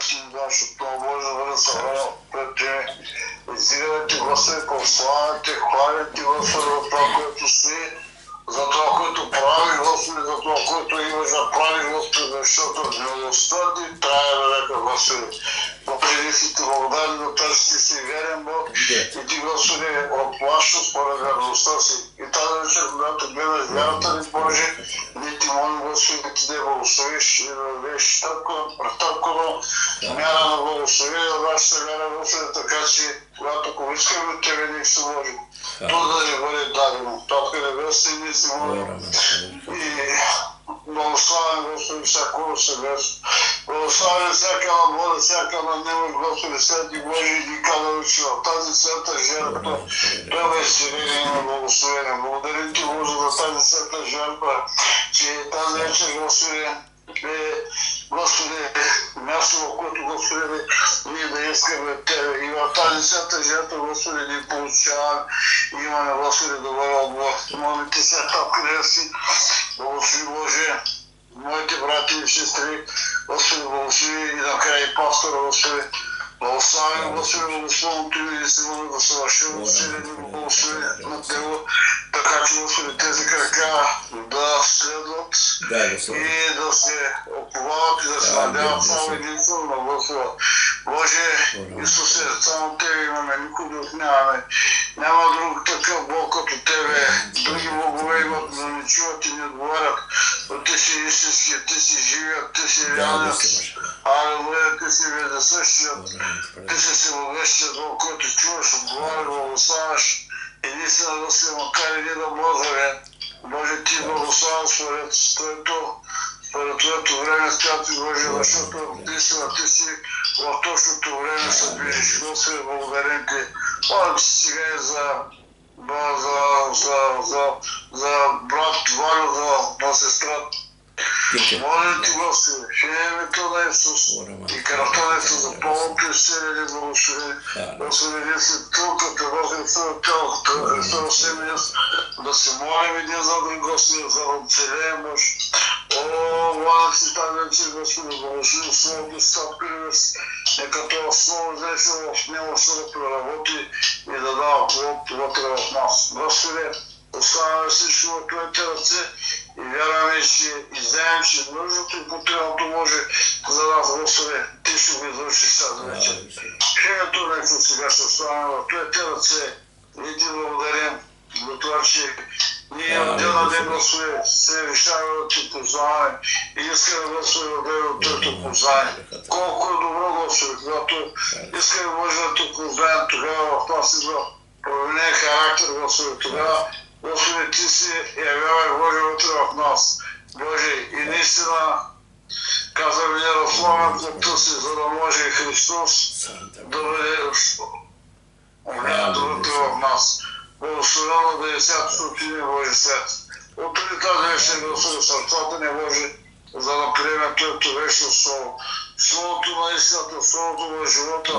ти ни даш, защото това може да бъде събрано пред тебе. Издигаме Господи, прославяме те, хваляме ти, Господи, за това, което стои, за това, което прави, Господи, за това, което имаш да прави, Господи, защото милостта ти трае века, Господи. Боже, ние си ти благодарни за тази си си верен Бог и ти, Господи, отплаща според верността си. И тази вечер, когато гледаш вярата ни, Боже, ние ти молим, Господи, да ти да благословиш и да дадеш претърпкано мяра на благословение на нашата вяра, Господи, така че когато ако искаме от Тебе, ние ще можем. То да ни бъде дадено. Татко небесен, ние си молим. И благославяме, Господи, всяко семейство. Благославяме всяка вода, всяка на немощ, Господи, Свети Божи, и ни казва, че в тази света жертва, това е изцеление на благословение. Благодарим ти, Боже, за тази света жертва, че тази вечер, Господи, Господи, място, в което, Господи, ние да искаме от Тебе. И в тази свята жертва, Господи, ние получаваме и имаме, Господи, добър отбор. Молим ти се, Татко небесен, благослови, Боже, моите брати и сестри, Господи, благослови и накрая и пастора, Господи. Благославяме, Господи, благословното име и се моля да съвършено усиление и благослови над Него, така че, Господи, тези крака да следват и да се оповават и да се надяват само единствено на Господа. Боже, Исусе, само Тебе имаме, никой друг нямаме. Няма друг такъв Бог като Тебе. Други богове имат, но не чуват и не отговарят. Но Ти си истински, Ти си живият, Ти си реалният. Алелуя, Ти си вездесъщият. Ти си всемогъщият Бог, който чуваш, отговаряш, благославяш. Единствено да се макар и ние да млъзваме. Боже, Ти благославяш според Твоето време, Святи Боже, защото наистина Ти си в точното време се движиш. Господи, благодарим Ти. Молим Ти сега и за брат Валю, за сестра. Молим Ти, Господи, в името на Исус и кръвта на Исус за пълното изцеление и благословение. Господи, ние си тълката в Христа на тялото, в Христа на семейност, да се молим един за друг, Господи, за да оцелеем мъж. О, молим Ти тази вечер, Господи, благослови Словото си Татко небесен. Нека това Слово изнесе в него се да проработи и да дава плод вътре в нас. Господи, оставяме всичко в Твоите ръце и вярваме, че и знаем, че нужното и потребното може за нас, Господи, Ти ще го извършиш тази вечер. В името на Исус сега ще оставаме в Твоите ръце и Ти благодарим за това, че ние от ден на ден, Господи, се решаваме да Ти познаваме и искаме, Господи, да дадем от Твоето познание. Колко е добро, Господи, когато искаме, Боже, да Те познаем, тогава в нас идва променен характер, Господи, тогава Господи, Ти си явявай, Боже, вътре в нас. Боже, и наистина казваме ние да сламем плътта си, за да може Христос да бъде огнянато вътре в нас. Благословено да е святото име, Боже, свят. Отпреди тази вечер, Господи, сърцата ни, Боже, за да приемем Твоето вечно Слово. Словото на истината, Словото на живота.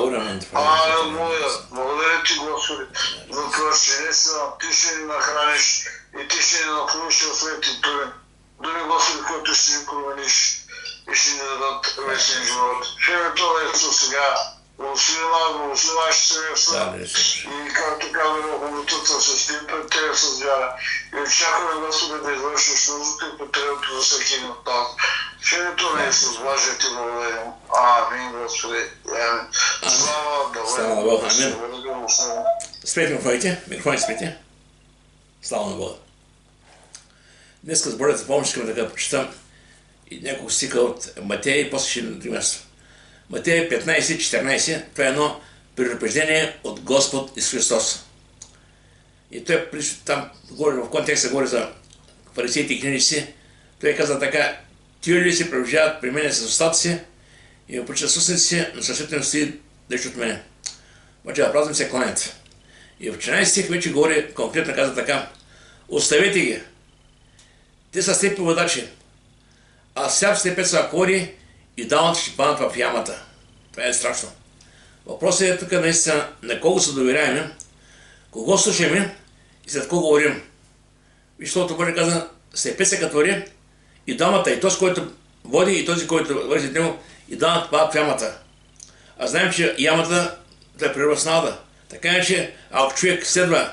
Алелуя! Благодаря Ти, Господи, за това, че наистина Ти ще ни нахраниш и Ти ще ни напълниш в своите думи. Думи, Господи, които ще ни промениш и ще ни дадат вечен живот. В името на Исус сега, благослови нас, благослови нашите семейства и както казваме в молитвата, се стоим пред Тебе с вяра и очакваме, Господи, да извършиш нуждата и потребното за всеки един от нас. В името на Исус, Боже, Ти благодарим. Амин, Господи. Амин. Слава на Бога. Амин. Спрете микрофоните спрете. Слава на Бога. Днес с Божията помощ искам да прочитам и няколко стиха от Матея и после ще на място. Матея 15-14, това е едно предупреждение от Господ Исус Христос. И той там в контекста говори за фарисеите и книжници. Той каза така: тия ли се приближават при мене с устата си и ме почитат с устните си, но сърцето им стои далеч от мене. Обаче да празним се кланят. И в 14 стих вече говори, конкретно каза така: оставете ги. Те са слепи водачи, а сляп слепец са акори и дамата ще паднат в ямата. Това е страшно. Въпросът е тук наистина на кого се доверяем, кого слушаме и след кого говорим. Защото Боже каза: слепецът като върви и дамата, и този, който води, и този, който върви след него, и дамата падат в ямата. а знаем, че ямата е прерасната. Така че, ако човек следва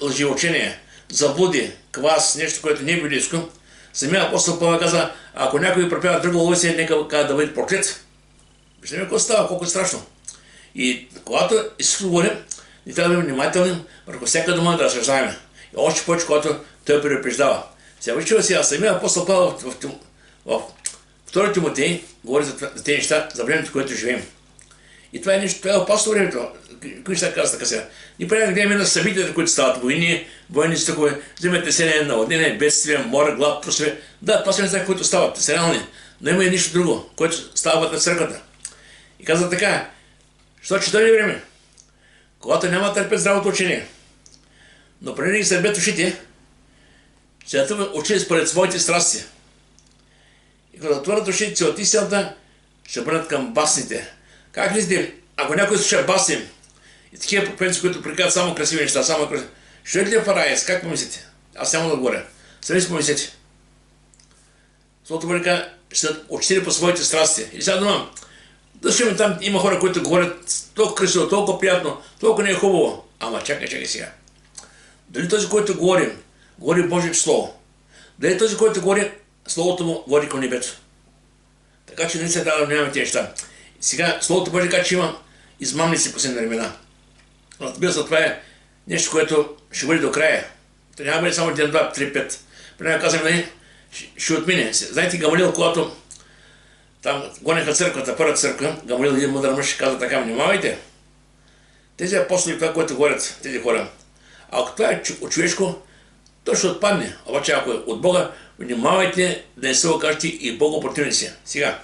лъжеучение, заблуди, квас, нещо, което не е библейско, самия апостол Павел каза, ако някой проповядва друго лъже, нека да бъде проклет. Виждаме какво става, колко е страшно. И когато Исус говори, ни трябва да бъдем внимателни върху всяка дума да разсъждаваме. И още повече, когато той предупреждава. Сега вижте сега, самия апостол Павел в 2 Тимотей говори за тези неща, за времето, в което живеем. И това е нещо, това е опасно времето. Кои неща казва така сега? И преди да гледаме на събитията, които стават, войни стъкове, вземете селение, наводнение, бедствия, море, глад, трусове. Да, това са неща, които стават, са реални. Но има и нищо друго, което става на църквата. И казва така, защото че дойде време, когато няма търпят здравото учение, но преди да ги сърбят ушите, ще да учи според своите страсти. И когато отворят ушите от истината, ще бъдат към басните. Как мислите, ако някой слуша баси и такива проповедници, които приказват само красиви неща, само красиви, ще е ли е параец? Как помислите? Аз няма да говоря. Сами си помислете. Защото бъде ще учители по своите страсти. И сега думам, да там има хора, които говорят толкова красиво, толкова приятно, толкова не е хубаво. Ама чакай сега. Дали този, който говори Божието Слово? Дали този, който говори, Словото му води към небето? Така че не се трябва да внимаваме тези неща. Сега Словото Божие казва, че има измамници по последни времена. Разбира се, това е нещо, което ще бъде до края. Това няма да бъде само 1, 2, 3, 5. Преди да казваме, ще отмине. Знаете, Гамалил, когато там гонеха църквата, първата църква, Гамалил, един мъдър мъж, каза така, внимавайте. Тези апостоли, това, което говорят тези хора, ако това е от човешко, то ще отпадне. Обаче, ако е от Бога, внимавайте да не се окажете и богопротивници. Сега,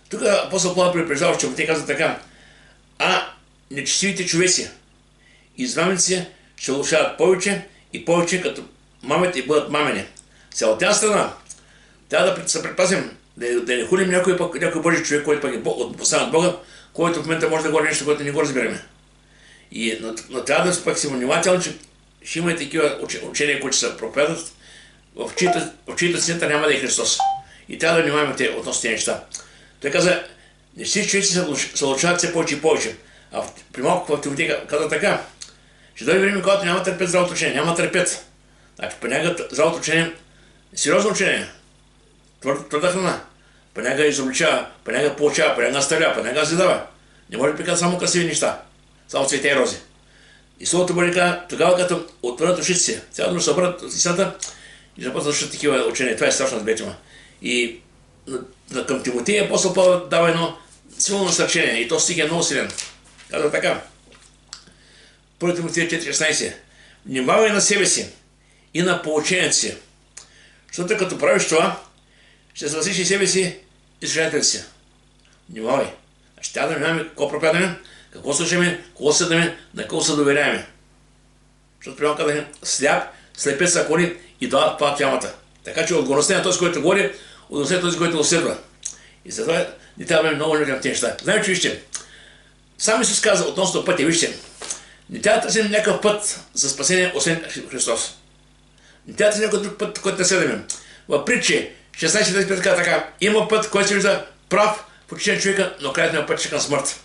тук апостол Павел предупреждава, че те казват така, нечестивите човеци, измамници ще влошават повече и повече, като мамят и бъдат мамени. Сега от тази страна, трябва да се предпазим, да не хулим някой Божи човек, който пък е поставен от Бога, който в момента може да говори нещо, което не го разбираме. Но трябва да пък си внимателни, че ще има и такива учения, които се проповядват, в чието център няма да е Христос. И трябва да внимаваме относно тези неща. Той каза, не всички човеци се влошават все повече и повече. А при малко в Тимотей каза така, ще дойде време, когато няма търпет здравото учение, няма търпет. Значи, понякога здравото учение е сериозно учение, твърда храна. Понякога изобличава, понякога получава, понякога наставлява, понякога се дава. Не може да приказва само красиви неща, само цвете и рози. И Словото Божие казва, тогава като отвърнат ушите си, цяло да се обърнат от истината и започват да слушат такива учения. Това е страшно разбетима. И към Тимотей апостол Павел дава едно силно насърчение и то стих е много силен. Казва така. 1 Тимотей 4,16. Внимавай на себе си и на поучението си, защото като правиш това, ще спасиш и себе си и служителите си. Внимавай. Значи трябва да внимаваме какво проповядаме, какво слушаме, какво съдаме, на какво се доверяеме. Защото примерно казахме, слепец са коли и това тямата. Така че отговорността на този, който говори, отговорността на този, който го следва. И затова не трябва да бъдем много към тези неща. Знаем, че вижте, сам Исус каза относно пътя, вижте, не трябва да търсим някакъв път за спасение, освен Христос. Не трябва да търсим някакъв друг път, който да следваме. В Притчи 16:25 така, има път, който се вижда прав в очите на човека, но краят на път ще към смърт.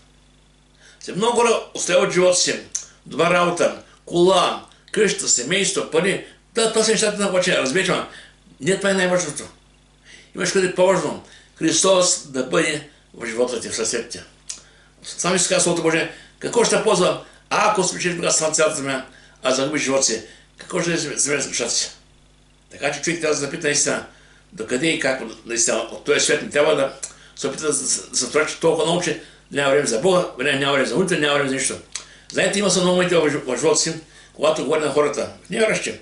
Много хора оставят живота си, добра работа, кола, къща, семейство, пари. Да, това са нещата на обаче, разбирате, не това е най-важното. Имаш къде по-важно. Христос да бъде в живота ти, в сърцето ти. Сами си казва Словото Божие, какво ще ползва, ако спечелиш богатство на цялата земя, а загубиш живота си, какво ще вземе с душата си? Така че човек трябва да запита наистина, докъде и как наистина от този свет не трябва да се опита да се втрачи толкова много, че няма време за Бога, няма време за утре, няма време за нищо. Знаете, има са много моите в живота си, когато говоря на хората, не връщам.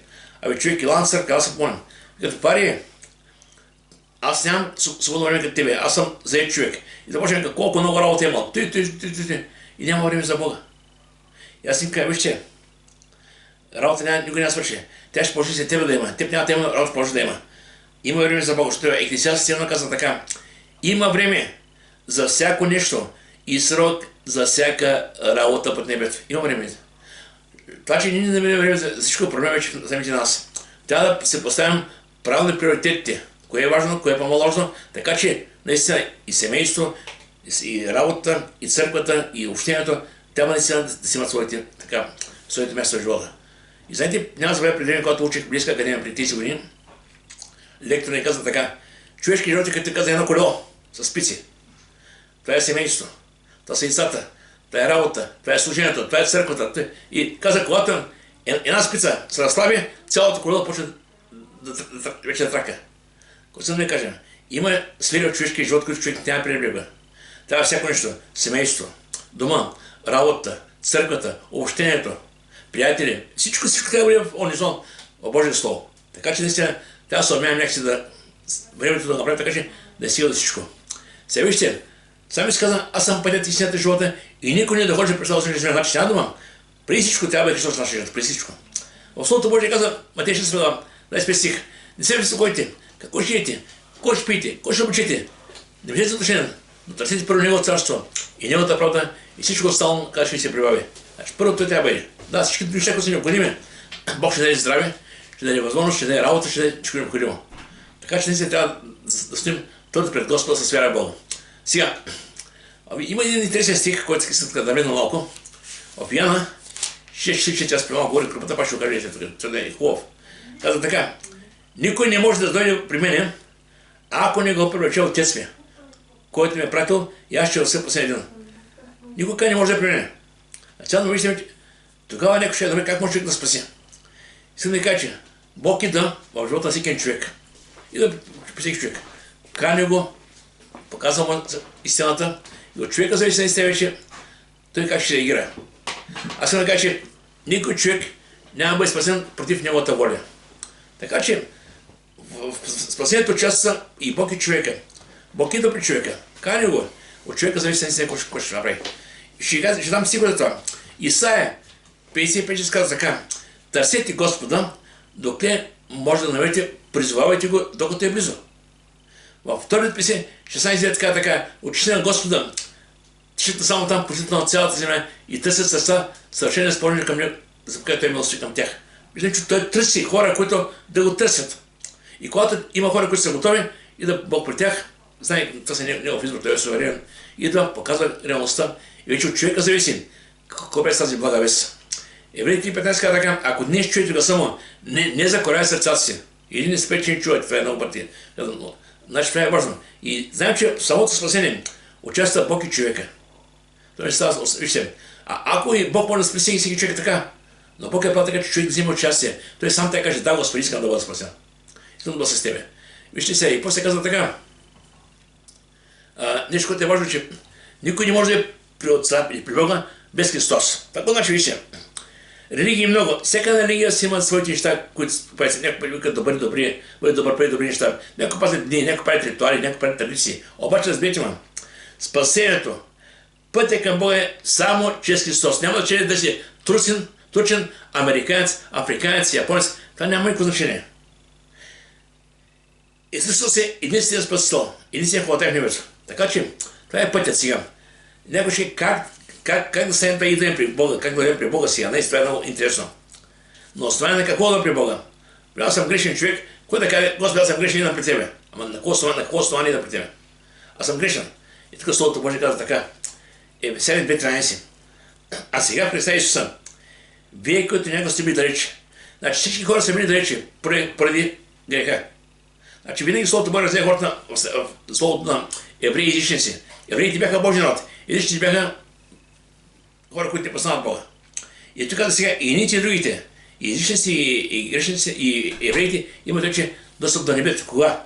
Абе човек и лансър, аз се помня. Като пари, аз нямам свободно време като тебе, аз съм заед човек. И започвам колко много работа имал. И няма време за Бога. И аз им кажа, вижте, работа никой няма свърши. Тя ще почне след тебе да има. Теб няма тема, работа почне да има. Има време за Бога, защото Екклесиастът 1 казва така. Има време за всяко нещо и срок за всяка работа под небето. Има време. Това, че ние не намерим време за всичко проблема, че самите нас. Трябва да се поставим правилно приоритетите. Кое е важно, кое е по-маложно, така че наистина и семейство, и работата, и църквата, и общението, трябва наистина да си имат своите места в живота. И знаете, няма забравя преди време, когато учих в Близка академия при 30 години, лектор ни каза така: човешки живот е като каза едно колело с спици. Това е семейство, това са децата, това е работа, това е служението, това е църквата. И каза, когато една спица се разслаби, цялото колело почва вече да трака. Когато съм да кажем, има сфери от човешкия живот, които човек няма пренебрегва. Това е всяко нещо. Семейство, дома, работа, църквата, общението, приятели. Всичко трябва да бъде в унисон в Божие Слово. Така че наистина трябва да се обмяна някакси времето да направим така, че да стига до всичко. Сега вижте, сами си казвам, аз съм пътят истината живота и никой не да ходи през това живота. Значи няма дума. Преди всичко трябва да бъде Христос в нашия живот. Преди всичко. В Словото Божие казва, Матей 6 глава, 25 стих: не се безпокойте, какво ще ядете, какво ще пиете, какво ще обучите. Не бъдете отношения, но търсете първо Неговото царство и Неговата правда и всичко останало, как ще се прибави. Значи първото той трябва да бъде. Да, всички неща, които са необходими, Бог ще даде здраве, ще даде възможност, ще даде работа, ще даде всичко необходимо. Така че ние трябва да стоим твърдо пред Господа с вяра в Бога. Сега, има един интересен стих, който искам да влезна малко. В Яна 6:44, аз при малко говоря групата, пак ще го кажа, това е хубав. Казва така: никой не може да дойде при мене, ако не го привлече Отец ми, който ме е пратил, и аз ще го последен ден. Никога не може да при мене. Цяло виждаме, тогава някой ще да как може човек да спаси. Искам да кажа, че Бог идва в живота на всеки човек. Идва при всеки човек. Кани го, показва му истината, и от човека зависи наистина вече той как ще реагира. Аз съм да кажа, че никой човек няма да бъде спасен против неговата воля. Така че в спасението участва и Бог и човека. Бог идва при човека. Кани го. От човека зависи наистина какво ще направи. Ще дам стиха за това. Исаия 55 казва така: търсете Господа, докато може да намерите, призовавайте го, докато е близо. Във вторият песен 16 така: очите на Господа тишат само там, почитано от цялата земя, и търсят сърца съвършено изпълнени към него, за което е милостив към тях. Виждам, че той търси хора, които да го търсят. И когато има хора, които са готови, идва Бог при тях, знае, това са негов избор, той е суверен, идва, показва реалността и вече от човека зависи какво е тази блага вест. Евреи 3:15 казва така: ако днес чуете гласа му, не закоряй сърцата си. Или не спрете, че не чувате, това е много пъти. Значи това е важно. И знаем, че в самото спасение участва Бог и човека. Това не става, вижте, ако и Бог може да спаси всеки човек така, но Бог е правил така, че човек да взима участие, той сам така каже: да, Господи, искам да бъда спасен. Искам да бъда с тебе. Вижте сега, и после казва така: нещо, което е важно, че никой не може да е при Отца или при Бога без Христос. Така значи, вижте, религии много. Всяка религия си има своите неща, които правят. Някой викат да бъде добър, прави добри неща. Някой пазят дни, някой правят ритуали, някой правят традиции. Обаче разберете ме, спасението, пътя към Бога е само чрез Христос. Няма значение да си турчин, американец, африканец, японец. Това няма никакво значение. Христос е единственият спасител, единственият хватая в небето. Така че това е пътят сега. Някой ще как да станем и дадем при Бога, как да дадем при Бога сега. Това е много интересно. Но основание на какво да при Бога? Аз съм грешен човек, кой да каже: Господи, аз съм грешен и идвам при Тебе. Ама на какво основание идвам при Тебе? Аз съм грешен. И тук Словото Божие казва така: Ефесяни 2:13. А сега представи Исуса, вие, които някога сте били далече. Значи всички хора са били далече поради греха. Значи винаги Словото Божие разделя хората в Словото на евреи и езичници. Евреите бяха Божи народ. Езичници бяха хора, които не познават Бога. И тук сега и едните и другите, и езичници, и грешници, и евреите имат вече достъп до небето. Кога?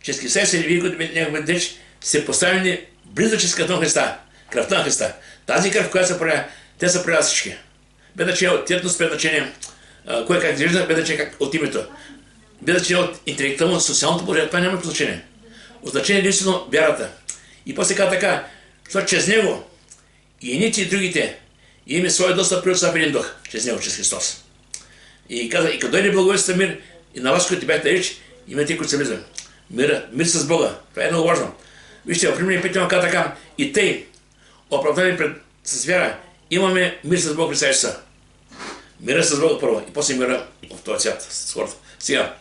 Чрез Христа са вие, които някога далеч, се поставени близо чрез кръвта на Христа. Кръвта на Христа. Тази кръв, която се проявява, те се проявяват всички. Без значение от тетност, без значение кой как изглежда, без значение от името. Без значение от интелектуално, социалното положение, това няма значение. От значение единствено вярата. И после казва така: защото чрез него и едните и другите имаме своя достъп при Отца в един дух, чрез него, чрез Христос. И казва: и като дойде благовестта мир, и на вас, които бяхте реч, имате, които са близо. Мир с Бога. Това е много важно. Вижте, в Римляни 5 казва така: и тъй, оправдани с вяра, имаме мир с Бога, Христа Исуса. Мира с Бога първо, и после мира в този свят, с хората. Сега,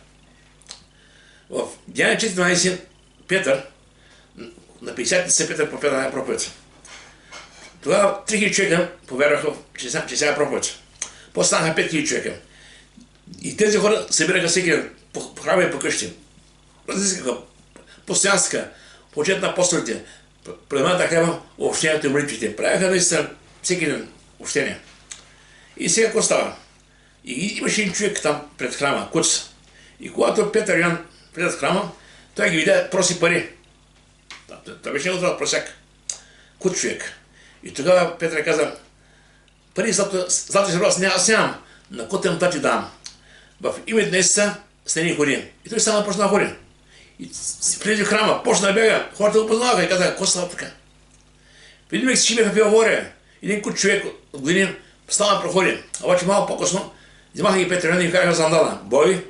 в Деяния 4:12 Петър на 50 се Петър проповяда една проповед. Тогава 3000 човека повярваха, че сега проповед. После станаха 5000 човека. И тези хора събираха всеки по храма и по къщи. Разискаха, постоянстваха, почет на апостолите, предаваха хляба, общението и молитвите. Правяха наистина всеки ден общение. И сега какво става? И имаше един човек там пред храма, Куц. И когато Петър и Йоан пред храма, той ги видя, проси пари. Той беше негов просяк. Куц човек. И тогава Петър каза, пари, злато се аз нямам. На котен тати дам. В името на Исуса стани ходи. И той стана почна да ходи. И влезе в храма, почна да бяга. Хората го познаваха и казаха, какво става така? Видим си, че бяха пивовария. Един куч човек от години стана проходи. Обаче малко по-късно взимаха ги Петър и ми казаха сандала. Бой.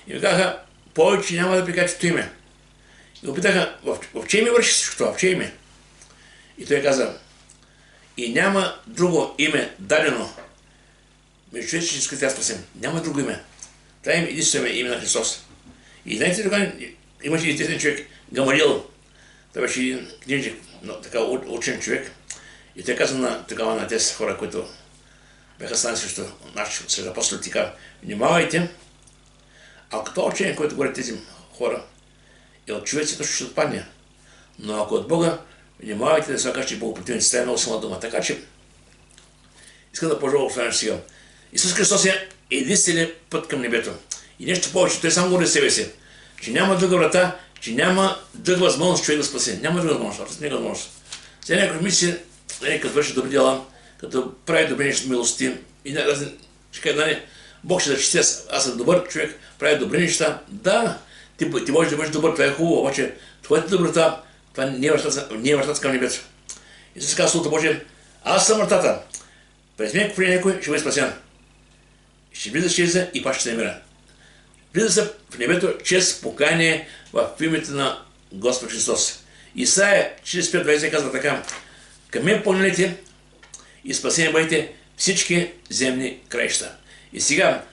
И ми казаха, повече няма да прикача твое име. И го питаха, в чие име върши всичко това? В чие име? И той каза, и няма друго име дадено между човеческите аз спасем. Няма друго име. Това е единствено име на Христос. И знаете, тогава имаше един човек, Гамалиел. Той беше един книжник, така учен човек. И той каза тогава на тези хора, които бяха станали срещу апостолите, така, внимавайте, ако това учение, което говорят тези хора, е от човеците, ще отпадне. Но ако от Бога, внимавайте да се окаже, че богопротивници. Това е много силна дума. Така че, искам да пожелая останеш сега. Исус Христос е единственият път към небето. И нещо повече, той само говори себе си, че няма друга врата, че няма друга възможност човек да спаси. Няма друга възможност, абсолютно никаква възможност. Сега някой мисли, като върши добри дела, като прави добри неща, милости и ще кажа, Бог ще зачисти, аз съм добър човек, прави добри неща. Да, ти можеш да бъдеш добър, това е хубаво, обаче твоята доброта, това не е вратата към небето. Исус казва Словото Божие, аз съм вратата. През мен, при някой, ще бъде спасен. Ще влиза чрез и пак ще се намира. Влиза се в небето чрез покаяние в името на Господ Христос. Исаия 45:20 казва така, към мен погледнете и спасени бъдете всички земни краища. И сега,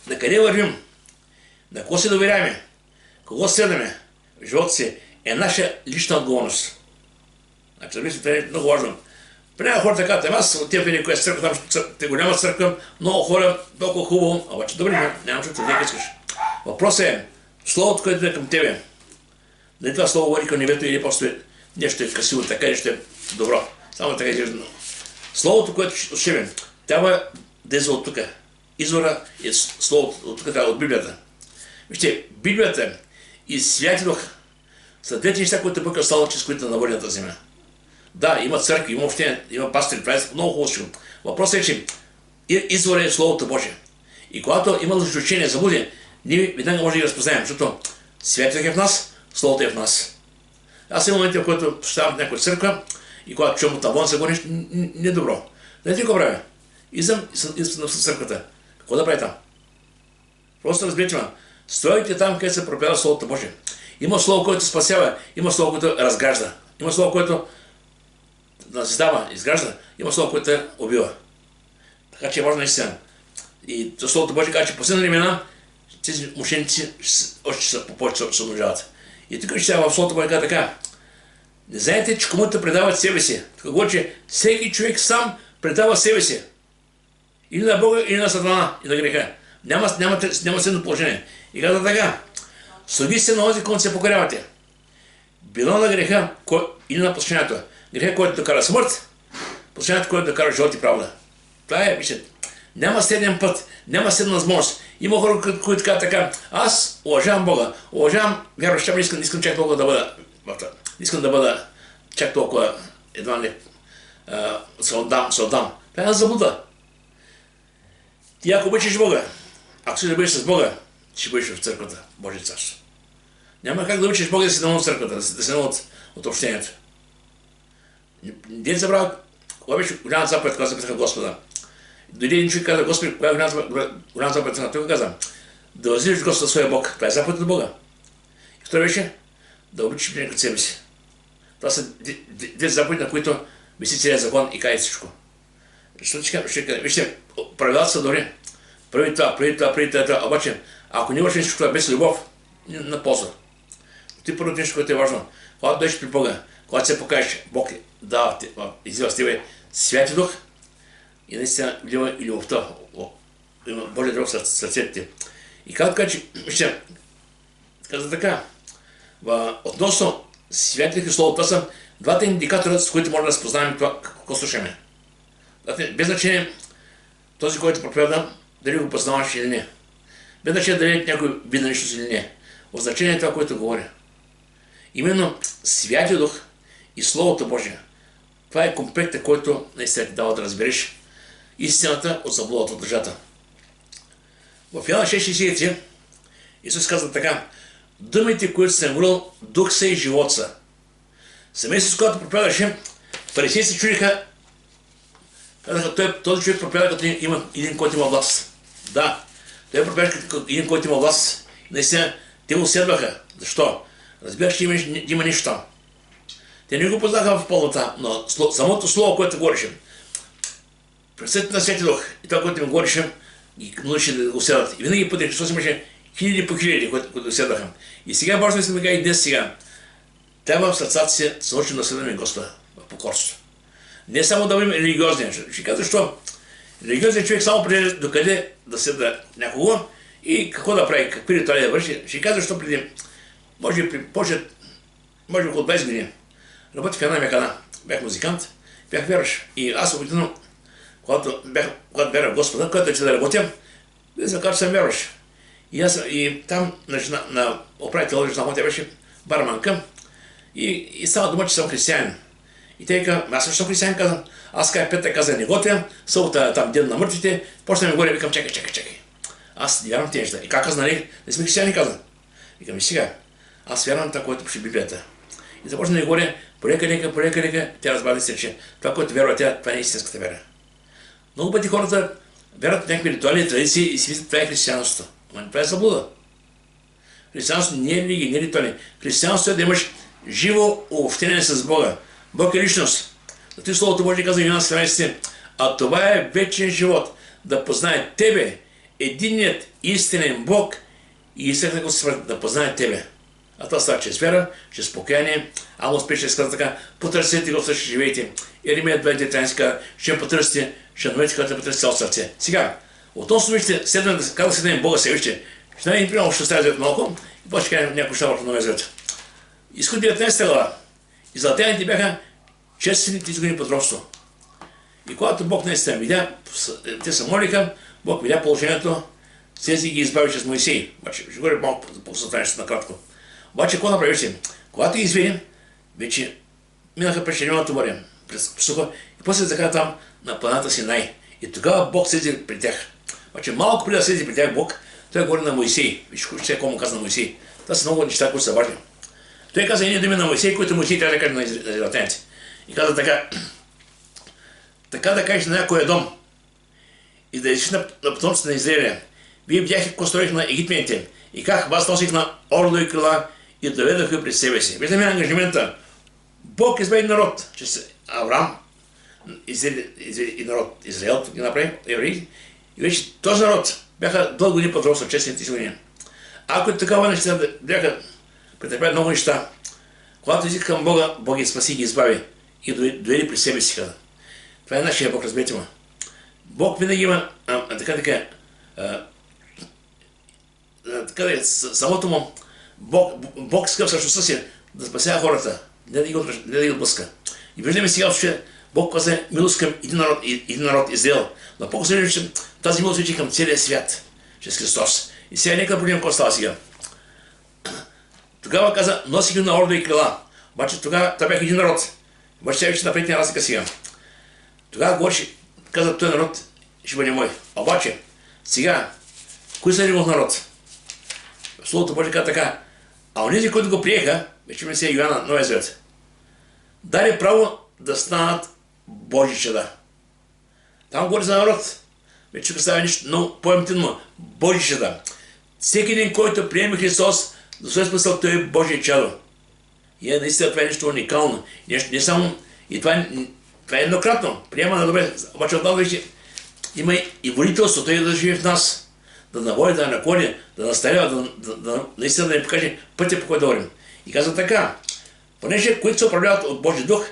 на къде вървим? На кого се доверяваме? Кого следваме в живота си е наша лична отговорност. Значи, това е много важно. При някои хора така, аз отивам в някоя църква, там те голяма църква, много хора, толкова хубаво, обаче добре, нямам чуто, не искаш. Въпросът е, словото, което е към тебе, дали това слово говори към небето или просто нещо е красиво, така нещо е добро. Само така изглежда. Словото, което ще учим, трябва да е от тук. Извора е словото от тук, от Библията. Вижте, Библията и Святи Дух са двете неща, които Бог е оставил, чрез които навърни на тази земя. Да, има църкви, има общение, има пастори, това е много хубаво. Въпросът е, че извора е Словото Божие. И когато има лъжеучение, заблуди, ние веднага може да ги разпознаем, защото Святът е в нас, Словото е в нас. Аз имам моменти, в които поставям в някоя църква и когато чувам от навън се говори нещо недобро. Знаете какво правя? Идвам в църквата. Какво да прави там? Просто разберете ме. Стойте там, където се проповядва Словото Божие. Има Слово, което спасява, има Слово, което разгражда. Има Слово, което назидава, изгражда, има Слово, което убива. Така че е важно наистина. И Словото Божие казва, че последни времена тези мошеници още са повече се умножават. И тук ще в Словото Божие казва така. Не знаете, че комуто предават себе си. Така говори, че всеки човек сам предава себе си. Или на Бога, или на Сатана, и на греха. Няма следно положение. И казва така. Слуги се на онзи, който се покорявате. Било на греха или на послушанието. Греха, който докара смърт, послушанието, което докара живот и правда. Това е, вижте, няма следен път, няма следна възможност. Има хора, които казват така, аз уважавам Бога, уважавам вярваща, не искам чак толкова да бъда, не искам да бъда чак толкова едва не се отдам. Това е заблуда. Ти ако обичаш Бога, ако си да бъдеш с Бога, ще бъдеш в църквата, Божие царство. Няма как да обичаш Бога да си дано от църквата, да си дано от общението. Ден забравя, кога беше голяма заповед, когато запитаха Господа. Дойде един човек и каза, Господи, коя е голяма заповед? Той каза, да възлюбиш Господа своя Бог. Това е заповед от Бога. И второ беше, да обичаш ближника като себе си. Това са две заповеди, на които виси целият закон и кае всичко. Защото ще кажа, вижте, правилата са добри. Прави това, обаче, ако не вършиш всичко това без любов, на полза. Ти първото нещо, което е важно, когато дойдеш при Бога, когато се покажеш, Бог дава, излива с тебе Святи Дух и наистина влива и любовта, има Божия дух в сърцето ти. И както кажа, че каза така, относно Святи Дух и Слово, това са двата индикатора, с които можем да разпознаем това, какво слушаме. Без значение този, който проповядва, дали го познаваш или не. Без значение дали някой видна личност или не. В значение е това, което говоря. Именно Святи Дух и Словото Божие. Това е комплектът, който наистина ти дава да разбереш истината от заблудата от лъжата. В Йоанна 6:63 Исус казва така: думите, които съм говорил, дух са и живот са. Самия Исус, когато проповядваше, фарисеите се чудиха, казаха, този човек проповядва като има един, който има власт. Да, той проповядва като един, който има власт. Наистина, те го следваха. Защо? Разбираш, че има нещо там. Те не го познаха в пълнота, но самото слово, което говореше, присъствието на Святи Дух и това, което им говореше, ги научи да го следват. И винаги пъти Христос имаше хиляди по хиляди, които го следваха. И сега важно искаме да кажа и днес сега. Трябва в сърцата си да се научим да следваме Господа в покорство. Не само да бъдем религиозни. Ще кажа защо. Религиозният човек само преди докъде да следва някого и какво да прави, какви ритуали да върши. Ще кажа защо преди, може около 20 години, работих в една мекана. Бях музикант, бях вярващ. И аз обикновено, когато вярвах в Господа, който да работя, да се кажа, че съм вярващ. И там на управител жена тя беше барманка и става дума, че съм християнин. И те казват, аз също съм християнин, казвам, аз петък каза не готвя, събота там ден на мъртвите, почна ми горе, викам, чакай. Аз не вярвам тези неща. И как каза, нали, не сме християни, казвам. Викам, и сега, аз вярвам това, което пише Библията. И започна да ми горе, полека, тя разбра се, че това, което вярва тя, това не е истинската вяра. Много пъти хората вярват в някакви ритуали, традиции и си мислят, това е християнството. Но това е заблуда. Християнството не е религия, не е ритуали. Християнството е да имаш живо общение с Бога. Бог е личност. Зато и Словото Божие казва в Йоанна 17, а това е вечен живот, да познае тебе, единният истинен Бог и истинната смърт, да познае тебе. А това става чрез вяра, чрез покаяние. Амос 5:6 казва така: потърсете го, ще живеете. Еремия 2:13 ще потърсите, ще намерите, когато да потърсите цялото сърце. Сега, относно вижте, как да следваме Бога сега, вижте, ще дай един пример, ще оставя звед малко и после ще кажем някои неща върху новия звед. Изход 19 глава. Израелтяните бяха 400 изгодни под робство. И когато Бог наистина видя, те се молиха, Бог видя положението, слезе ги избави чрез Моисей. Обаче, ще говоря малко по състоянието накратко. Обаче, какво направи? Когато ги изведи, вече минаха през Червеното море, през Суха, и после заха там на планата Синай. И тогава Бог слезе при тях. Обаче, малко преди да слезе при тях Бог, той говори на Моисей. Виж, какво му каза на Моисей. Това са много неща, които са важни. Той каза едни думи на Моисей, които Моисей трябва да каже на израелтяните. И каза така да кажеш на някой дом и да решиш на потомците на Израиля. Вие видяхте какво строих на египтяните и как вас носих на орлови крила и доведох ви пред себе си. Виждаме ангажимента. Бог избрави народ, чрез Авраам, и народ Израел, тук ги направи, евреи. И вече този народ бяха дълго години под робство, честните изгодни. Ако такава неща бяха претърпят много неща, когато излизат към Бога, Бог ги спаси, ги избави и доведе при себе си. Това е нашия Бог, разберете ме. Бог винаги има самото му Бог иска в същността си да спасява хората, не да ги отблъска. И виждаме сега, че Бог каза милост към един народ Израел. Но по-късно че тази милост вече към целия свят, чрез Христос. И сега нека да погледнем какво става сега. Тогава каза, носих на ордови крила. Обаче тогава това бях един народ. Обаче сега ще направите разлика сега. Тогава говореше, каза, този народ ще бъде мой. Обаче, сега, кои са негов народ? Словото Божие каза така, а онези, които го приеха, вече ми се Йоанна, Новия Завет, даде право да станат Божи чада. Там говори за народ. Вече представя нещо много по-емтинно. Божи чада. Всеки един, който приеме Христос, за своя смисъл, той е Божие чадо. И наистина това е нещо уникално. Не само, и това е еднократно. Приема на добре. Обаче отдал вече има и водителство, той да живее в нас. Да наводи, да наклони, да наставява, наистина да ни покаже пътя, по който да вървим. И казва така, Понеже които се управляват от Божи дух,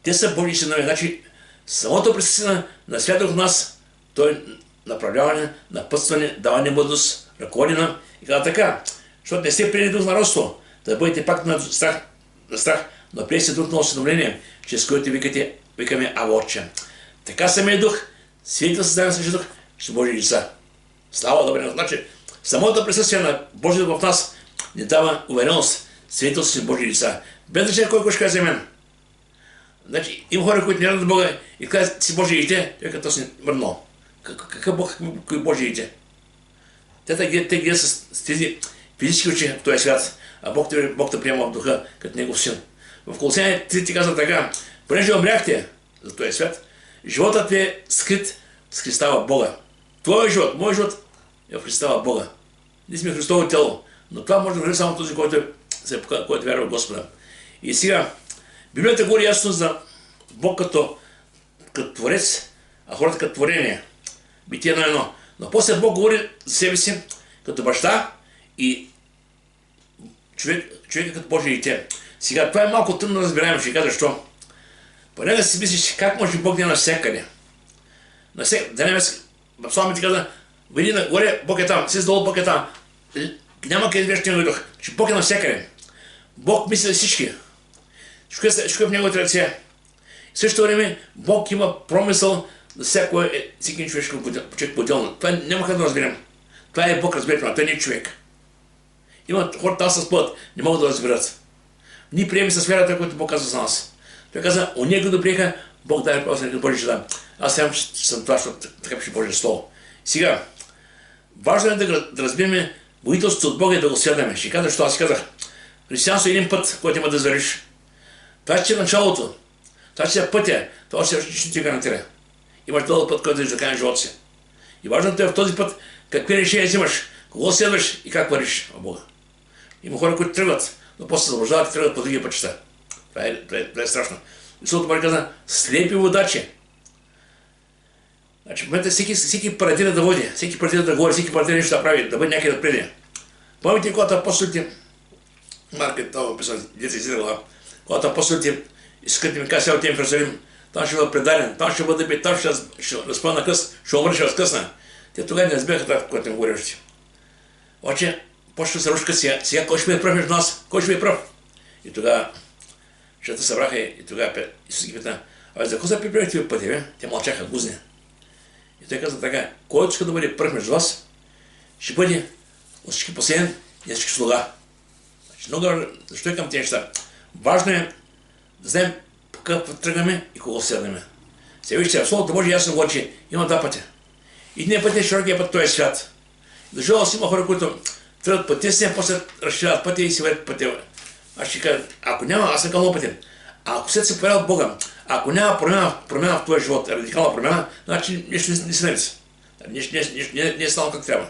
те са Божи синове. Значи, самото присъствие на Свят Дух в нас, той направляване, напътстване, даване мъдрост, ръководи нам и така. Защото не сте приели дух на родство, да бъдете пак на страх, но приели сте дух на осиновление, чрез който викаме Ава Отче. Така самия дух, свидетел създава същия дух, ще Божи деца. Слава добре. Значи, самото присъствие на Божия дух в нас ни дава увереност, свидетел си Божи деца. Без значение кой ще каже за мен. Значи, има хора, които не радват Бога и казват си Божи дете, той като си мърнал. Какъв Бог, кой Божи дете? Те гледат с тези физически очи в този свят, а Бог те приема в духа като Негов син. В Колосяни 3 ти казва така: понеже умряхте за този свят, животът ви е скрит с Христа в Бога. Твоя живот, моят живот е в Христа в Бога. Ние сме Христово тело, но това може да бъде само този, който вярва в Господа. И сега, Библията говори ясно за Бог като творец, а хората като творение. Битие 1:1. Но после Бог говори за себе си като баща и човека като Божие дете. Сега, това е малко трудно да разбираем, ще кажа защо. Понега си мислиш, как може Бог да е навсякъде? В псалмите каза, види нагоре, Бог е там, си долу, Бог е там. Няма къде виждаш Неговия дух, че Бог е навсякъде. Бог мисли за всички. Всичко е в Неговите ръце. В същото време Бог има промисъл за всеки човешки човек по-отделно. Това няма как да разберем. Това е Бог, разберете, това не е човек. Има хората там с път, не могат да разберат. Ние приемем с вярата, която Бог казва за нас. Той каза, ония, които приеха, Бог даде право на Божия да. Аз съм това, защото така пише Божие Слово. Сега, важно е да разберем водителството от Бога и да го следваме. Ще кажа, защо аз казах. Християнство е един път, който има да зариш. Това ще е началото. Това ще е пътя. Това ще ти гарантира. Имаш дълъг път, който да кажа живота си. И важното е в този път какви решения взимаш, кого следваш и как вървиш в Бога. Има хора, които тръгват, но после се заблуждават и тръгват по други пътища. Това е страшно. Исусът Божи каза, слепи водачи. Значи в момента всеки парадира да води, всеки парадира да говори, всеки парадира нещо да прави, да бъде някъде да преди. Помните, когато апостолите, Марка това описва, деца изида глава, когато апостолите искат да ми кажа, сега отивам в Иерусалим, там ще бъда предаден, там ще бъда бит, там ще разпъна на кръст, ще умра, ще разкъсна. Те тогава не разбираха това, което им говориш. Обаче, почва да се рушка сега кой ще бъде пръв между нас, кой ще бъде пръв? И тогава щата събраха и тогава Исус ги пита, за какво са приправихте ви пътя, бе? Те мълчаха, гузни. И той каза така, който иска да бъде пръв между вас, ще бъде от всички последен и всички слуга. Значи, много, защо е към тези неща? Важно е да знаем по какъв път тръгваме и кого следваме. Сега вижте, в Словото Божие ясно говори, че има два пътя. Единият път е широкия път, той е свят. Защото има хора, които тръгват по тесния, после разширяват пътя и си вървят по пътя. Аз ще кажа, ако няма, аз съм към опитен. А ако след се появява от Бога, ако няма промяна в твоя живот, радикална промяна, значи нещо не се нарисва. Нещо не е станало как трябва.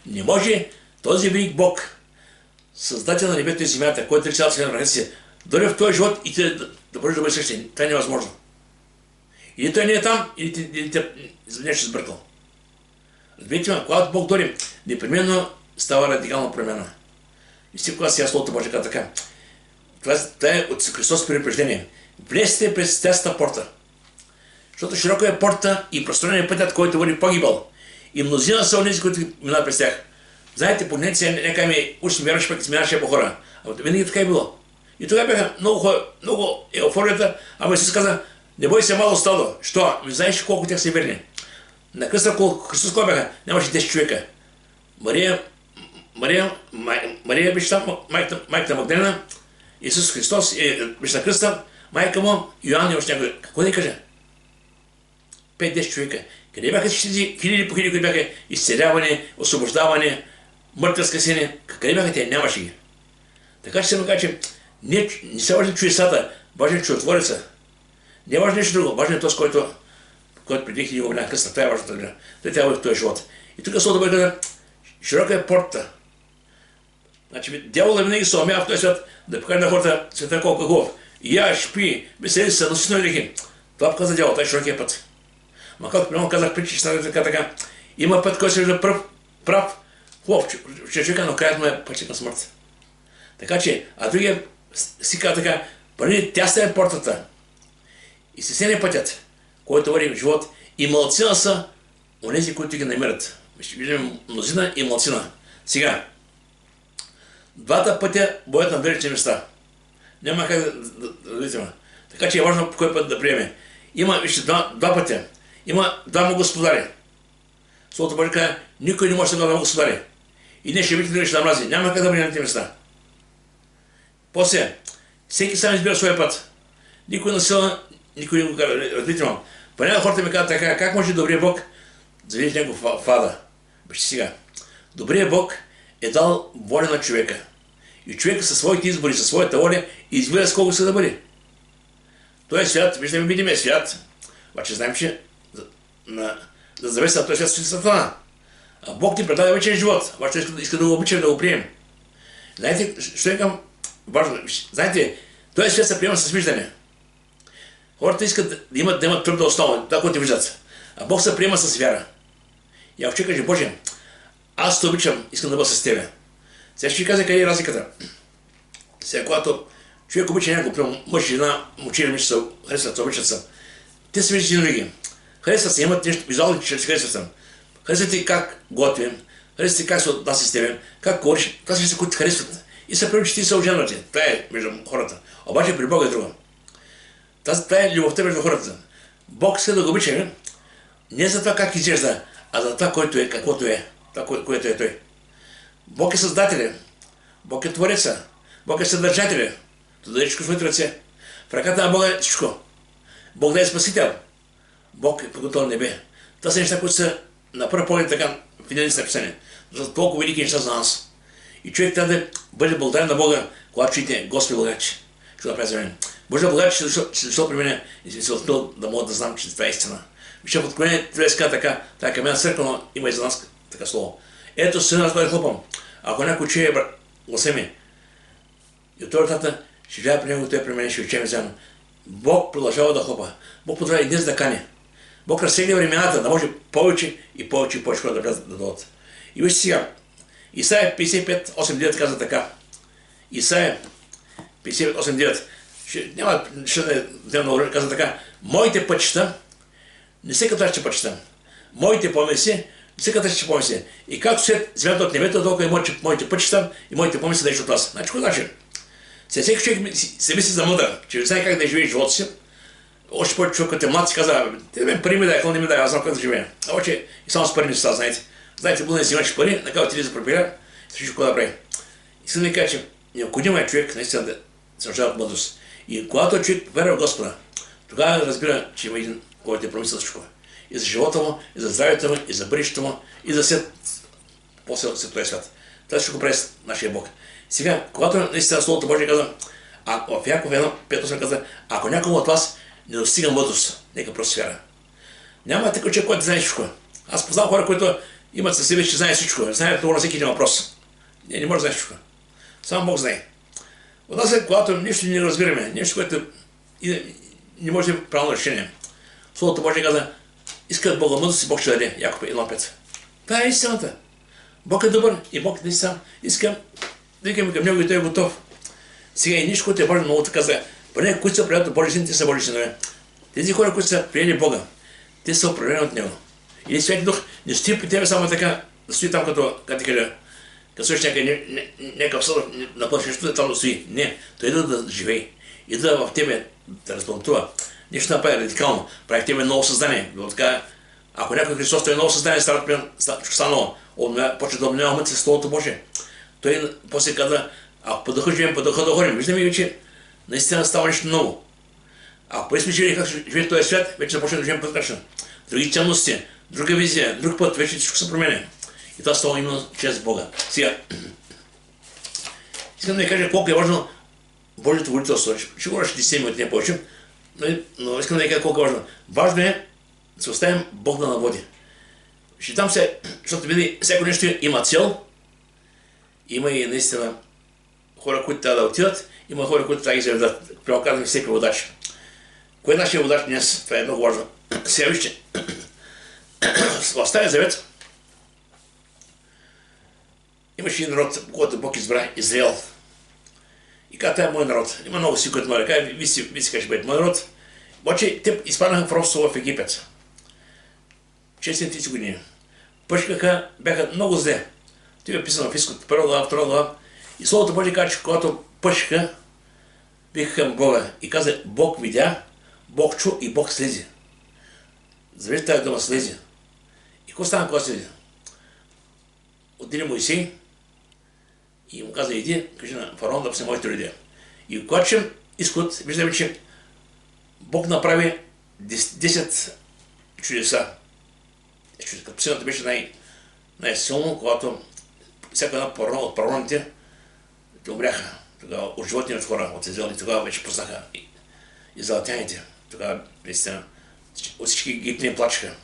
Не може този велик Бог, създател на небето и земята, който е цялата вселена върху си, дойде в твоя живот и ти да можеш да бъдеш същия. Това е невъзможно. Или той не е там, или те нещо сбъркал. Разберете ме, когато Бог дойде, непременно става радикална промяна. И си когато сега Словото Божие казва така. Това е от Христос предупреждение. Влезте през тясната порта. Защото широка е порта и пространен е пътят, който води погибъл. И мнозина са онези, които минават през тях. Знаете, погледнете се, нека ми уж не вярваш, пък си минаваше по хора. А винаги така е било. И тогава бяха много еуфорията, ама Исус каза, не бой се мало стадо. Що? Знаеш колко тях са верни. На кръста Христос кой бяха? Нямаше 10 човека. Мария беше там, майката Магдалена, Исус Христос беше на кръста, майка му, Йоанн и още някой. Какво да ни кажа? 5-10 човека. Къде бяха всички хиляди по хиляди, които бяха изцелявани, освобождавани, мъртви скъсени? Къде бяха те? Нямаше ги. Така че се ме че не са важни чудесата, важен чудотвореца. Не е важно нещо друго, важен е този, който преди 2000 година кръста. Това е важната година. Той трябва в този живот. И тук Словото Божие казва, широка е портата. Значи, дяволът винаги се умява в този свят да покаже на хората света колко е хубав. Яш, пи, весели се, носи на грехи. Това показва дявол, това е широкия път. Ма както примерно казах притчи, така, има път, който се вижда прав, хубав, че човека, но краят му е пътят на смърт. Така че, а другия си казва така, Преди тясна е портата и стесен е пътят, който води в живот, и малцина са онези, които ги намират. Виждаме мнозина и малцина. Сега, двата пътя боят на далечни места. Няма как да видим. Така че е важно по кой път да приеме. Има вижте, два пътя. Има двама господари. Словото Божие казва, никой не може да бъде двама господари. И не ще видите, други ще намрази. Няма как да бъде на тези места. После, всеки сам избира своя път. Никой на сила, никой не го кара. Различно. Понякога хората ми казват така, как може добрият Бог да види него в ада? Вижте сега. Добрият Бог е дал воля на човека. И човека със своите избори, със своята воля, избира с колко иска да бъде. Той е свят, виждаме, видим е свят. Обаче знаем, че да завеси на този свят си сатана. А Бог ти предлага вечен живот. Обаче иска да го обичаме, да го приемем. Знаете, що е към важно? Знаете, този свят се приема с виждане. Хората искат да имат твърда основа, това, което виждат. А Бог се приема с вяра. И ако човек каже, Боже, аз те обичам, искам да бъда с тебе. Сега ще ви кажа къде е разликата. Сега, когато човек обича някого, мъж, жена, момче, момиче, харесват се, обичат се. Те се виждат и други. Харесват се, имат нещо, визуално, че се харесват се. Харесват ти как готвим, харесват ти как се отнася с тебе, как говориш, това са които харесват. И се прави, че ти са оженвати. Това е между хората. Обаче при Бога е друга. Това е любовта между хората. Бог иска да го обичаме, не за това как изглежда, а за това, който е, каквото е. Това, което е той. Бог е създателя. Бог е твореца. Бог е съдържателя. Да даде всичко в своите ръце. В ръката на Бога е всичко. Бог да е спасител. Бог е приготвил небе. Това са неща, които са на първ поглед така видени с написани. За толкова велики неща за нас. И човек трябва да бъде благодарен на Бога, когато чуете Господи благодати. Що да прави за мен. Боже благодати, че дошъл при мен и си се успел да мога да знам, че това е истина. Вижте, в Откровение трябва да ска така, така мен църква, но има и за нас така слово. Ето сина, аз бъде хлопам. Ако някой чуе гласа ми, и от вратата ще гледа при него, той при мен ще учеме заедно. Бог продължава да хлопа. Бог продължава и днес да кане. Бог разсегне времената, да може повече и повече хора да влязат да дойдат. И вижте сега, Исаия 55, 8, 9 каза така. Исаия 55, 8, 9. Няма да взема много време, каза така. Моите пътища не се като нашите пътища. Моите помисли не се като нашите помисли. И както след земята от небето, толкова и моите пътища и моите помисли да ищат от вас. Значи, какво значи? Всеки човек се мисли за мъдър, че не знае как да живее живота си. Още повече човек, като е млад, си казва, те мен пари ми дай, не ми дай, аз знам как да живея. А обаче и само с пари не става, знаете. Знаете, бъде да си имаш пари, накрая ти да пропиля, всичко какво да прави. Искам да ви кажа, че необходимо е човек наистина да се нуждае от мъдрост. И когато човек вярва в Господа, тогава разбира, че има един, който е промислял всичко. И за живота му, и за здравето му, и за бъдещето му, и за след този свят. Това ще го прави нашия Бог. Сега, когато наистина Словото Божие казва, в Яков 1:5 казва, ако някой от вас не достига мъдрост, нека просто вяра. Няма такъв човек, който знае всичко. Аз познавам хора, които имат със себе, че знае всичко. Знаят това на всеки един въпрос. Не може да знае всичко. Само Бог знае. От нас е, когато нищо не разбираме, нещо, което не може да е правилно решение. Словото Божие каза, искат Бога мъдрост и Бог ще даде. Яков 1:5. Това е истината. Бог е добър и Бог не сам. Искам да викаме към Него и Той е готов. Сега и нищо, което е важно, много така каза, поне които са приятели от Божи син, те са Божи синове. Тези хора, които са приели Бога, те са управлени от Него. И Святи Дух не стои при тебе само така, да стои там като ти кажа, като стоиш някакъв съд на пътището, там да стои. Не, той идва да живее. Идва в тебе да разплантува. Нещо направи радикално. Прави в тебе ново създание. Ако някой Христос, той е ново създание, става ново. Почва да обновява мъци с Словото Божие. Той после каза, ако по духа живеем, по духа да ходим. Виждаме, че наистина става нещо ново. Ако по-искаме живее как живее този свят, вече започнем да живеем по начин. Други ценности, друга визия, друг път, вече всичко се променя. И това става именно чрез Бога. Сега, искам да ви кажа колко е важно Божието водителство. Ще говоря 60 минути, не повече, но искам да ви кажа колко е важно. Важно е да се оставим Бог да наводи. Ще там се, защото види, всяко нещо има цел, има и наистина хора, които трябва да отидат, има хора, които трябва да ги заведат. Прямо казвам всеки водач. Кой е нашия водач днес? Това е много важно. Сега вижте, в Стария Завет имаше един народ, който Бог избра, Израел. И каза, това е мой народ. Има много си, които му река, ви си кажете, бъдете мой народ. Обаче те изпаднаха в робство в Египет. 630 години. Пъшкаха, бяха много зле. Това е писано в Изход, 1 глава, 2 глава. И Словото Божие казва, че когато пъшкаха, викаха към Бога. И каза, Бог видя, Бог чу и Бог слези. Завижте тази дума слези. И какво стана, когато слези? Отиде Моисей и му каза, иди, кажи на фараон да пусне моите люди. И когато ще Изход, виждаме, че Бог направи 10 чудеса. Като пусената беше най-силно, когато всяка една от пророните те умряха. Тогава от животни от хора, от езелни, тогава вече познаха и златяните. Тогава, наистина, от всички египтяни плачеха.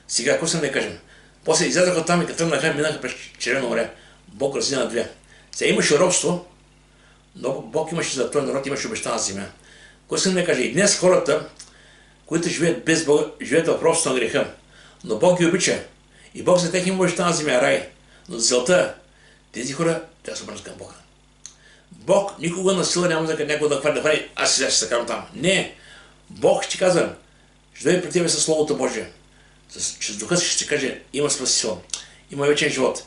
Сега, какво съм да кажем? После излязаха от там и като тръгнаха, минаха през Червено море. Бог разли на две. Сега имаше робство, но Бог имаше за този народ, имаше обещана земя. Какво съм да кажа? И днес хората, които живеят без Бога, живеят в робство на греха. Но Бог ги обича. И Бог за тях има обещана земя, рай. Но за целта, тези хора трябва да се обърнат към Бога. Бог никога на сила няма да някой да хвали, аз сега ще се карам там. Не! Бог ще казва, ще дойде при тебе със Словото Божие. Чрез духа си ще каже, има спасител, има вечен живот.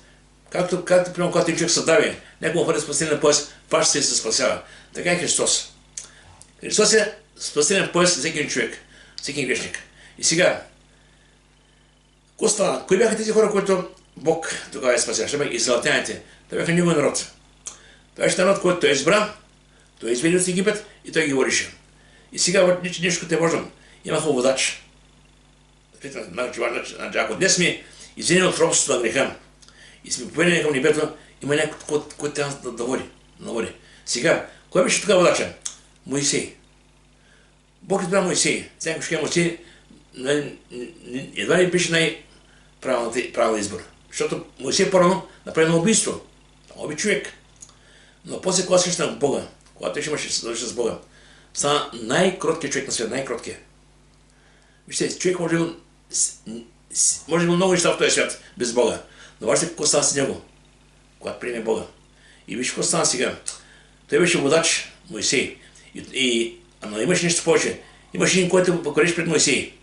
Както примерно, когато един човек се дави, някой му бъде спасителен пояс, пак ще се спасява. Така е Христос. Христос е спасителен пояс за всеки човек, всеки грешник. И сега, какво стана? Кои бяха тези хора, които Бог тогава е спасява? Ще бяха израелтяните. Те бяха негови народ. Това беше народ, който той избра, той изведе от Египет и той ги ворише. И сега нещо те можем. Имаха водач. Ако днес сме изведени от робството на греха и сме поведени към небето, има някой, който трябва да води. Сега, кой беше тогава водача? Моисей. Бог избра Моисей. Сега, ако ще Моисей, едва ли беше най-правилният избор. Защото Моисей по-рано направи на убийство. Оби човек. Но после, когато срещна Бога, когато имаше съдържа с Бога, стана най-кроткият човек на света, най-кроткият. Вижте, човек може да има много неща в този свят без Бога. Но вижте какво става с него, когато приеме Бога. И виж какво стана сега. Той беше водач, Моисей. Но имаше нещо повече. Имаше един, който покориш пред Моисей.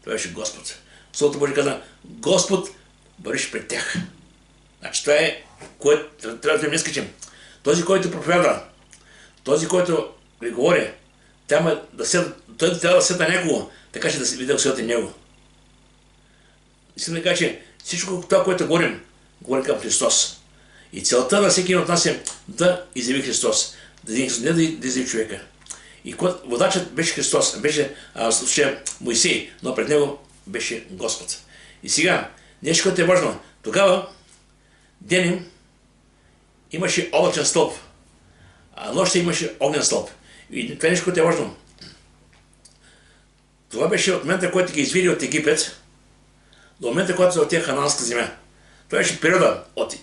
Това беше Господ. Словото Божие каза, Господ вървиш пред тях. Значи това е, което трябва да не скачим. Този, който проповядва, този, който ви говори, той трябва да седа някого, така че да се видя силата него. Искам да кажа, че всичко това, което говорим към Христос. И целта на всеки от нас е да изяви Христос, не да изяви човека. И водачът беше Христос, беше случая Моисей, но пред него беше Господ. И сега, нещо, което е важно, тогава денем имаше облачен стълб, а нощта имаше огнен стълб. И това нещо, което е важно. Това беше от момента, който ги изведе от Египет, до момента, когато отиде в Хананска земя. Това беше периода от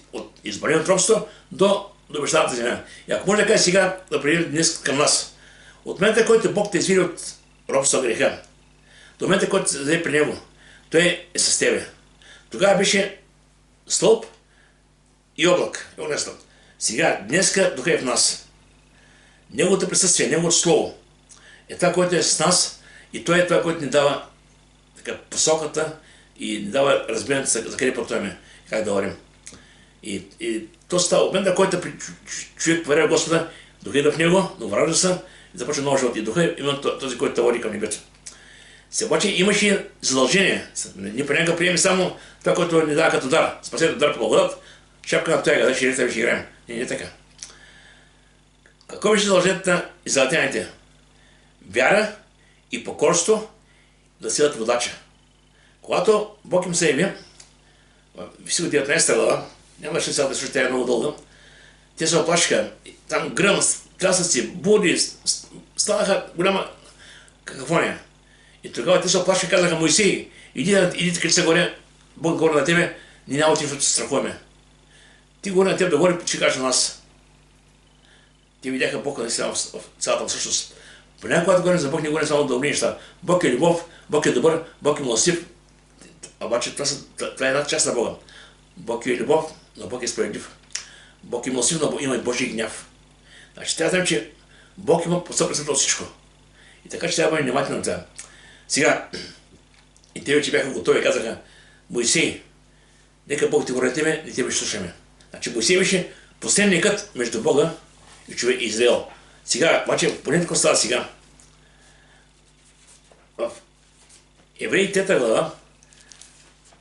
избрание от робство до обещаната земя. И ако може да кажа сега, да преминем днес към нас. От момента, който Бог те изведе от робство греха, до момента, който се взе при него, той е с тебе. Тогава беше стълб и облак. Сега, днеска Духа е в нас. Неговото присъствие, Неговото Слово е това, което е с нас и той е това, което ни дава посоката и ни дава разбирането за къде пътуваме, как да вървим. И то става от момента, който човек вървя Господа, Духа е в него, но вражда се и започва нов живот. И Духа е именно този, който те води към небето. Сега обаче имаше задължение. Ние понякога приемем само това, което ни дава като дар. Спасете дар по благодат, шапка на тояга, да ще играем. Не е така. Какво беше задължението на израелтяните? Вяра и покорство да сидят водача. Когато Бог им се яви, в Изход 19 глава, нямаше сега да слушате, тя е много дълга, те се оплашиха, там гръм, трясъци, бури, станаха голяма какафония. И тогава те се оплашиха и казаха, Моисей, иди къде се горе, Бог говори на тебе, ние няма отим, защото се страхуваме. Ти говори на теб да говори, ще кажеш на нас. Те видяха Бог в цялата всъщност. Понякога, когато говорим за Бог, не говорим само добри неща. Бог е любов, Бог е добър, Бог е милостив. Обаче това е една част на Бога. Бог е любов, но Бог е справедлив. Бог е милостив, но има и Божий гняв. Значи трябва да знаем, че Бог има съпредседател от всичко. И така че трябва да бъде внимателно това. Сега, и те вече бяха готови и казаха: Моисей, нека Бог ти говори тебе, и тебе ще слушаме. Значи Моисей беше посредникът между Бога и човек Израел. Сега, обаче, поне какво става сега? В Евреи 3 глава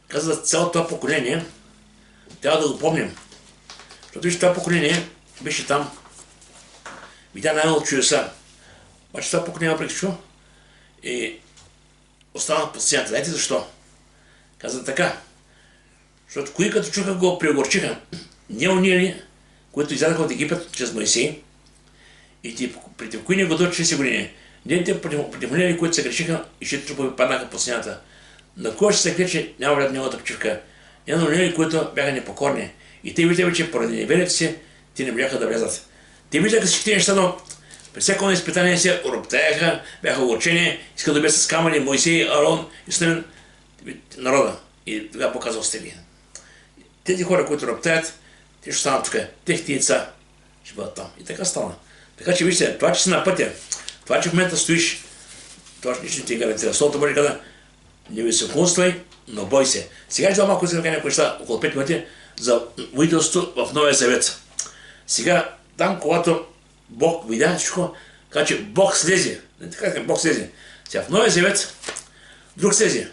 казва за цялото това поколение, трябва да го помним. Защото вижте, това поколение беше там, видя най-много чудеса. Обаче това поколение въпреки всичко и остана по сцената. Знаете защо? Каза така. Защото кои като чуха го преогорчиха? Не уния, които изядаха от Египет чрез Моисей, и против кои не го дойдат 60 години. Не те против уния, които се грешиха и ще трупове паднаха по сцената. На кой ще се крие, че няма вряд неговата почивка? Не на уния, които бяха непокорни. И те виждаха, че поради неверието си, те не можаха да влязат. Те виждаха всички неща, но при всяко едно изпитание се роптеяха, бяха огорчени, искаха да бе с камъни Моисей, Арон и Снен народа. И тогава показва стели. Тези хора, които роптеят, те ще станат тук. Техните деца ще бъдат там. И така стана. Така че вижте, това, че си на пътя, това, че в момента стоиш, това ще нищо не ти гарантира. Словото Божие каза: не високомислай, но бой се. Сега ще малко искам да кажа някои неща, около 5 минути, за водителство в Новия Завет. Сега, там, когато Бог видя всичко, каза, че Бог слезе. Не така, Бог слезе. Сега в Новия Завет друг слезе.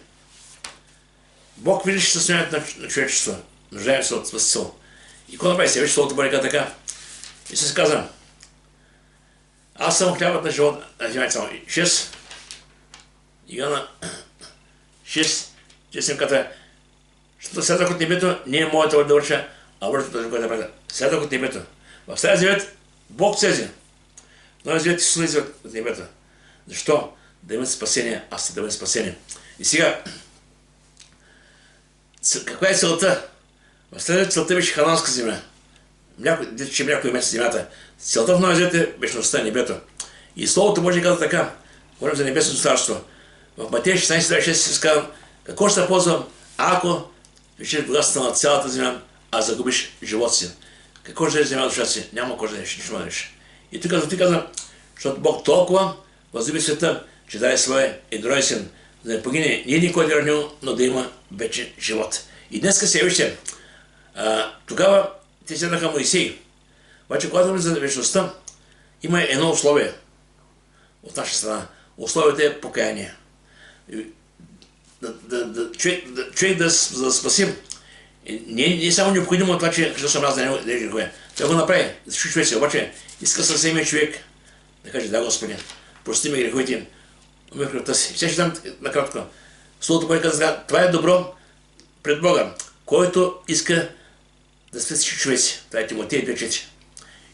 Бог виждаше състоянието на човечеството. Нуждаем се от спасител. И какво направи се? Вече Словото Божие каза така. И се каза: аз съм хлябът на живот. Взимайте само 6. Иоанна 6. Че съм каза: защото слязах от небето, не е моята воля да върша, а вършата този, който да правя. Слязах от небето. В Стария Завет Бог слезе. В Новия Завет Исус слезе от небето. Защо? Да имате спасение, аз да бъде спасение. И сега, каква е целта? В Стария Завет целта беше хананска земя. Че някой месец земята. Целта в Новия Завет е вечността, небето. И Словото Божие казва така. Говорим за небесното царство. В Матея 16:26 се казва: какво ще се ползва, ако виждаш богатството на цялата земя, а загубиш живота си? Какво ще да взема душата си? Няма кой да реши, нищо да реши. И тук ти каза, защото Бог толкова възлюби света, че даде своя единороден син, да не погине не никой да него, но да има вечен живот. И днеска се вижте, тогава те седнаха Моисей. Обаче, когато говорим за вечността, има едно условие от наша страна. Условието е покаяние. Човек да спасим. Не е само необходимо това, че Христос съм раз да не е грехове. Той го направи за всички човеци. Обаче иска със себе човек да каже: да, Господи, прости ми греховете, умих кръвта си. Сега ще дам накратко. Словото Божие казва: това е добро пред Бога, който иска да спаси всички човеци. Това е Тимотей 2:4.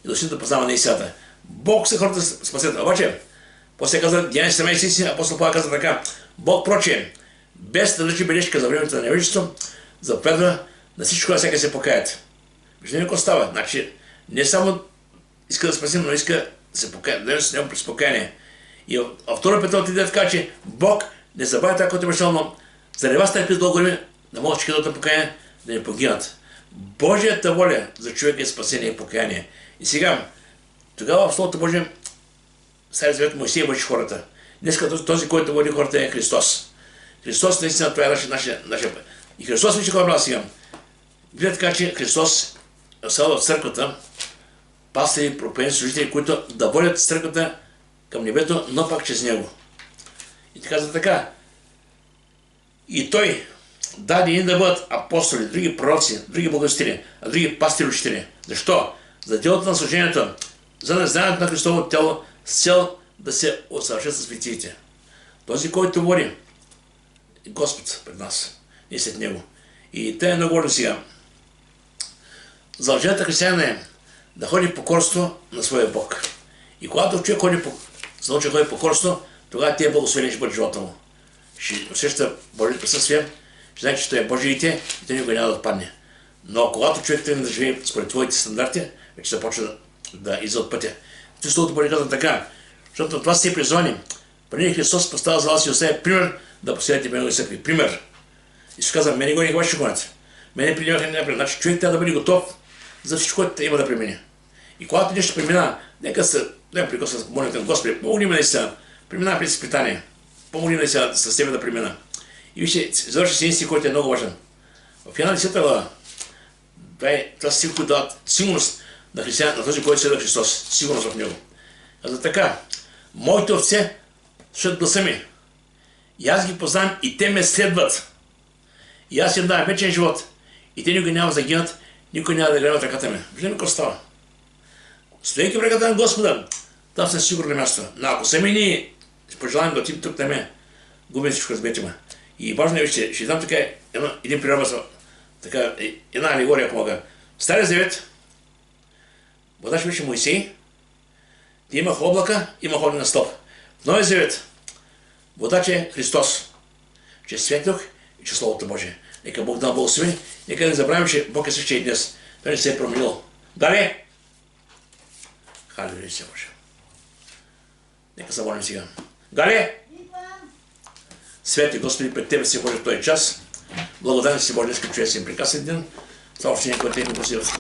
И да да познава неистината. Бог се хората спасят. Обаче, после казва Деяния 17, апостол Павел казва така: Бог прочее, без да държи бележка за времето на невежество, заповядва на всичко на всяка се покаят. Вижте какво става. Значи, не само иска да спасим, но иска да се покаят, да с него през покаяние. И във 2 Петро 3 така, че Бог не забавя това, което е мечтал, но заради вас търпи дълго време, да могат всички да покаяние да не погинат. Божията воля за човека е спасение и покаяние. И сега, тогава в Словото Божие, Стария Завет Моисей върши хората. Днес този, който води хората, е Христос. Христос наистина това е нашия път. И Христос вижте какво е сега. Гледа така, че Христос е създал в църквата пастири, проповедници, служители, които да водят църквата към небето, но пак чрез него. И така за така. И той даде един да бъдат апостоли, други пророци, други благовестители, а други пастири учители. Защо? За делото на служението, за незнанието на Христовото тяло, с цел да се усъвършат с светиите. Този, който води, е Господ пред нас и след него. И те е много важно сега. Задължението християнина е да ходи в покорство на своя Бог. И когато човек се научи да ходи в покорство, тогава тия благословения ще бъде живота му. Ще усеща Божието присъствие, ще знае, че той е Божиите и той никога няма да отпадне. Но когато човек тръгне да живее според твоите стандарти, вече започва да излиза от пътя. Словото Божие казва така, защото това сте призвани. Преди Христос поставя за вас и оставя пример да последвате негови църкви. Пример. И се казва: мене го не ще гонят. Мене принимаха не напред. Значи човек трябва да бъде готов за всичко, което има да премине. И когато нещо премина, нека се прекъсва молитва на Господи, помогни ме наистина, премина през изпитание, помогни наистина с тебе да премина. И вижте, завърши си инстинкт, който е много важен. В една 10 глава, това са стих, които дават сигурност на християн, на този, който следва Христос, сигурност в него. За така, моите овце слушат гласа ми. И аз ги познавам и те ме следват. И аз им давам вечен живот. И те никой няма да загинат, никой няма да гребе от ръката ми. Виждаме какво става. Стоейки в ръката на Господа, там сме сигурни място. Но ако сами ние пожелаем да отидем тук на мен, губим всичко, разберете ме. И важно е, ще дам така един природен, така една алегория, ако мога. В Стария Завет, водача беше Моисей, имах облака, имах огнен стълб. В Новия Завет, водач е Христос, че е светлюх и че Словото Божие. Нека Бог да благослови, нека не забравим, че Бог е същия и днес. Той не се е променил. Дали? Халилуя се Боже. Нека се молим сега. Гали! Свети Господи, пред Тебе си Боже в този час. Благодарен си Боже, днес чуя си прекрасен ден. Това още някой от тези